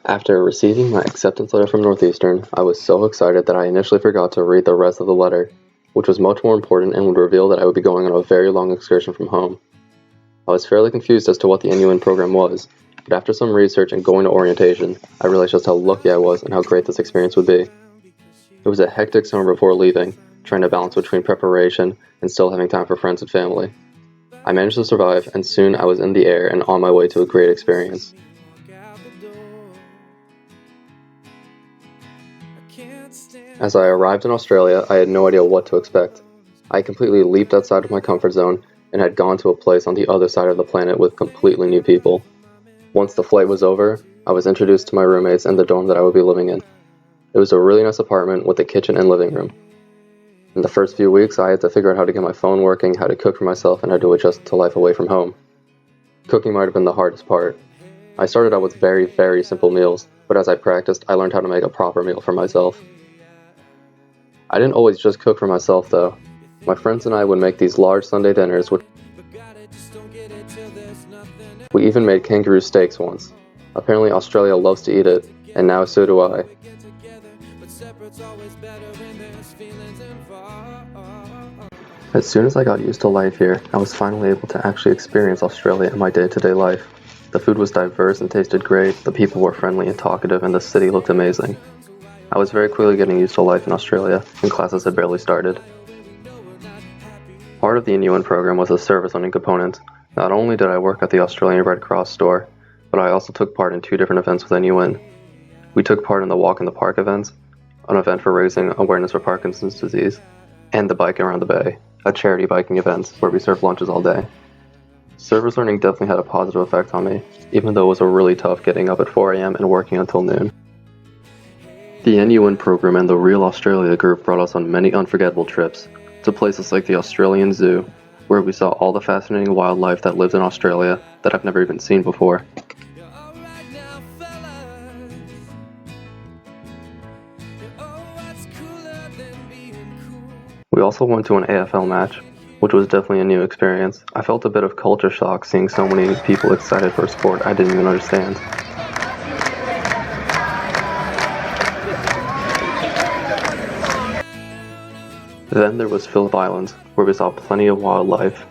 After receiving my acceptance letter from Northeastern, I was so excited that I initially forgot to read the rest of the letter, which was much more important and would reveal that I would be going on a very long excursion from home. I was fairly confused as to what the NUN program was, but after some research and going to orientation, I realized just how lucky I was and how great this experience would be. It was a hectic summer before leaving, trying to balance between preparation and still having time for friends and family. I managed to survive, and soon I was in the air and on my way to a great experience. As I arrived in Australia, I had no idea what to expect. I completely leaped outside of my comfort zone and had gone to a place on the other side of the planet with completely new people. Once the flight was over, I was introduced to my roommates and the dorm that I would be living in. It was a really nice apartment with a kitchen and living room. In the first few weeks, I had to figure out how to get my phone working, how to cook for myself, and how to adjust to life away from home. Cooking might have been the hardest part. I started out with very, very simple meals, but as I practiced, I learned how to make a proper meal for myself. I didn't always just cook for myself, though. My friends and I would make these large Sunday dinners, which we even made kangaroo steaks once. Apparently Australia loves to eat it, and now so do I. As soon as I got used to life here, I was finally able to actually experience Australia in my day-to-day life. The food was diverse and tasted great, the people were friendly and talkative, and the city looked amazing. I was very quickly getting used to life in Australia, and classes had barely started. Part of the NUN program was a service learning component. Not only did I work at the Australian Red Cross store, but I also took part in 2 different events with NUN. We took part in the Walk in the Park event, an event for raising awareness for Parkinson's disease, and the Bike Around the Bay, a charity biking event where we served lunches all day. Service learning definitely had a positive effect on me, even though it was really tough getting up at 4 a.m. and working until noon. The NUN program and the Real Australia group brought us on many unforgettable trips to places like the Australian Zoo, where we saw all the fascinating wildlife that lives in Australia that I've never even seen before. We also went to an AFL match, which was definitely a new experience. I felt a bit of culture shock seeing so many people excited for a sport I didn't even understand. Then there was Phillip Island, where we saw plenty of wildlife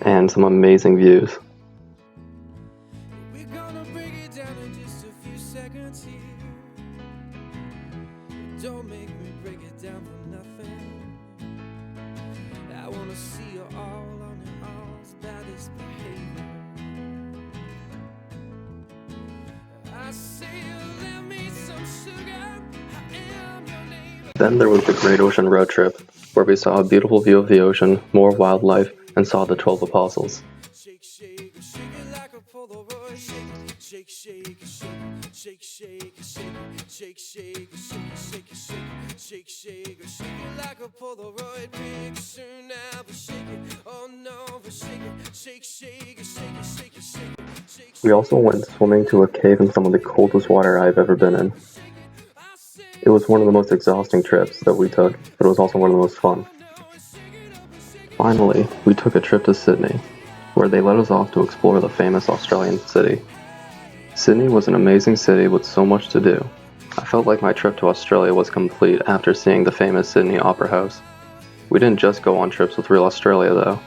and some amazing views. Don't make me break it down for nothing. I wanna see you all on your all's baddest behavior. I say you lend me some sugar. I am your neighbor. Then there was the Great Ocean Road Trip, where we saw a beautiful view of the ocean, more wildlife, and saw the 12 Apostles. Shake, shake, shake it like a Polaroid. Shake, shake, shake, shake, shake, shake, shake, shake, shake, shake, shake it like a Polaroid picture now. But shake it, oh no, but shake it, shake, shake, shake it, shake it, shake it, shake. We also went swimming to a cave in some of the coldest water I've ever been in. It was one of the most exhausting trips that we took, but it was also one of the most fun. Finally, we took a trip to Sydney, where they let us off to explore the famous Australian city. Sydney was an amazing city with so much to do. I felt like my trip to Australia was complete after seeing the famous Sydney Opera House. We didn't just go on trips with Real Australia though.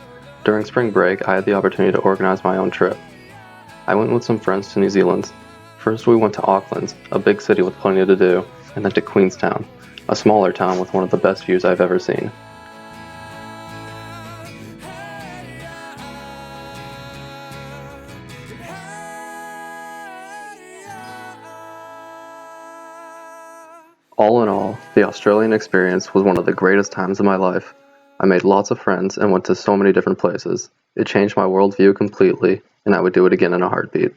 During spring break, I had the opportunity to organize my own trip. I went with some friends to New Zealand. First we went to Auckland, a big city with plenty to do, and then to Queenstown, a smaller town with one of the best views I've ever seen. All in all, the Australian experience was one of the greatest times of my life. I made lots of friends and went to so many different places. It changed my worldview completely, and I would do it again in a heartbeat.